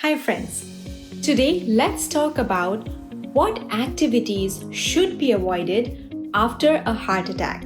Hi friends, today let's talk about what activities should be avoided after a heart attack.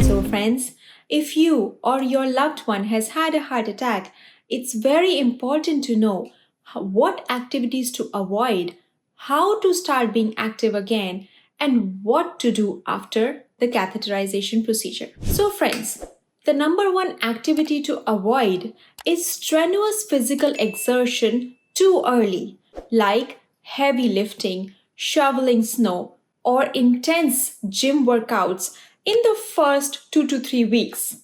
So friends, if you or your loved one has had a heart attack, it's very important to know what activities to avoid, how to start being active again, and what to do after the catheterization procedure. So friends, the number one activity to avoid is strenuous physical exertion too early, like heavy lifting, shoveling snow, or intense gym workouts in the first 2 to 3 weeks.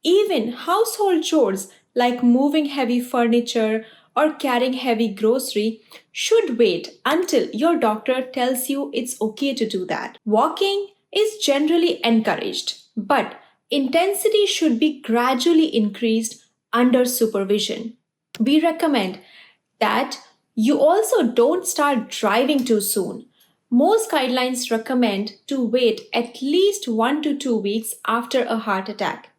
Even household chores like moving heavy furniture or carrying heavy grocery should wait until your doctor tells you it's okay to do that. Walking is generally encouraged, but intensity should be gradually increased under supervision. We recommend that you also don't start driving too soon. Most guidelines recommend to wait at least 1 to 2 weeks after a heart attack.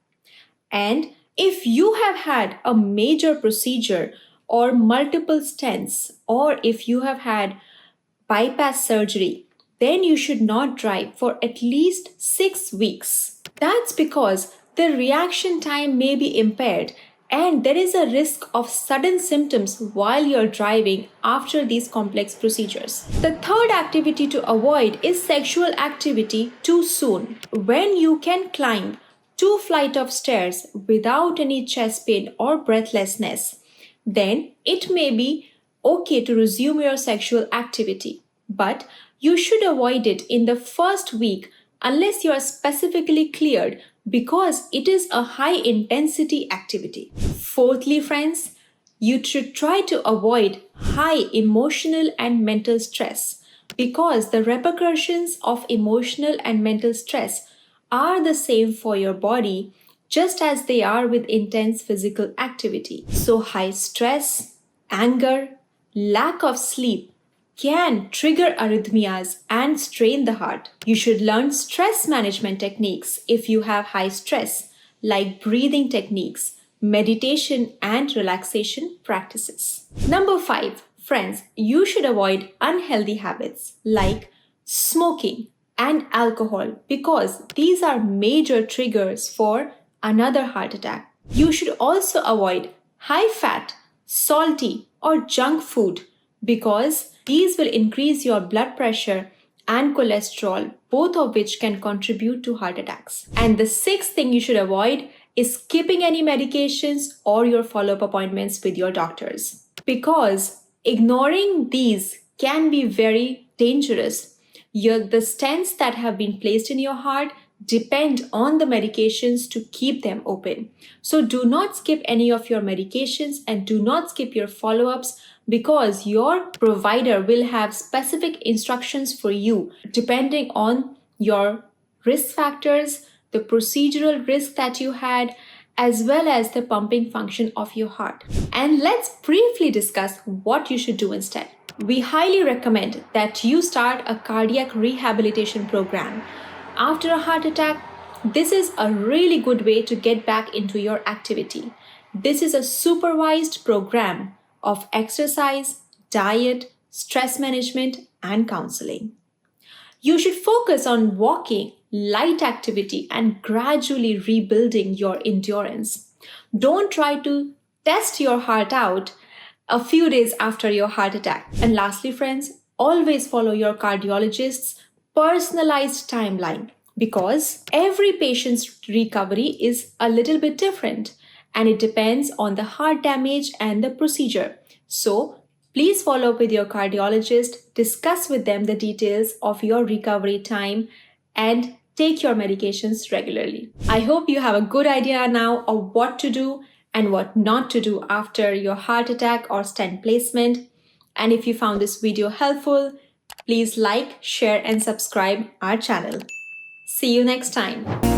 And if you have had a major procedure or multiple stents, or if you have had bypass surgery, then you should not drive for at least 6 weeks. That's because the reaction time may be impaired and there is a risk of sudden symptoms while you're driving after these complex procedures. The third activity to avoid is sexual activity too soon. When you can climb 2 flights of stairs without any chest pain or breathlessness, then it may be okay to resume your sexual activity. But you should avoid it in the first week unless you are specifically cleared because it is a high intensity activity. Fourthly, friends, you should try to avoid high emotional and mental stress because the repercussions of emotional and mental stress are the same for your body just as they are with intense physical activity. So, high stress, anger, lack of sleep can trigger arrhythmias and strain the heart. You should learn stress management techniques if you have high stress, like breathing techniques, meditation, and relaxation practices. Number 5, friends, you should avoid unhealthy habits like smoking and alcohol because these are major triggers for another heart attack. You should also avoid high fat, salty, or junk food because these will increase your blood pressure and cholesterol, both of which can contribute to heart attacks. And the sixth thing you should avoid is skipping any medications or your follow-up appointments with your doctors because ignoring these can be very dangerous. The stents that have been placed in your heart depend on the medications to keep them open. So do not skip any of your medications and do not skip your follow-ups because your provider will have specific instructions for you depending on your risk factors, the procedural risk that you had, as well as the pumping function of your heart. And let's briefly discuss what you should do instead. We highly recommend that you start a cardiac rehabilitation program. After a heart attack, this is a really good way to get back into your activity. This is a supervised program of exercise, diet, stress management, and counseling. You should focus on walking, light activity, and gradually rebuilding your endurance. Don't try to test your heart out a few days after your heart attack. And lastly, friends, always follow your cardiologist's personalized timeline because every patient's recovery is a little bit different and it depends on the heart damage and the procedure. So, please follow up with your cardiologist, discuss with them the details of your recovery time, and take your medications regularly. I hope you have a good idea now of what to do and what not to do after your heart attack or stent placement. And if you found this video helpful, please like, share, and subscribe our channel. See you next time.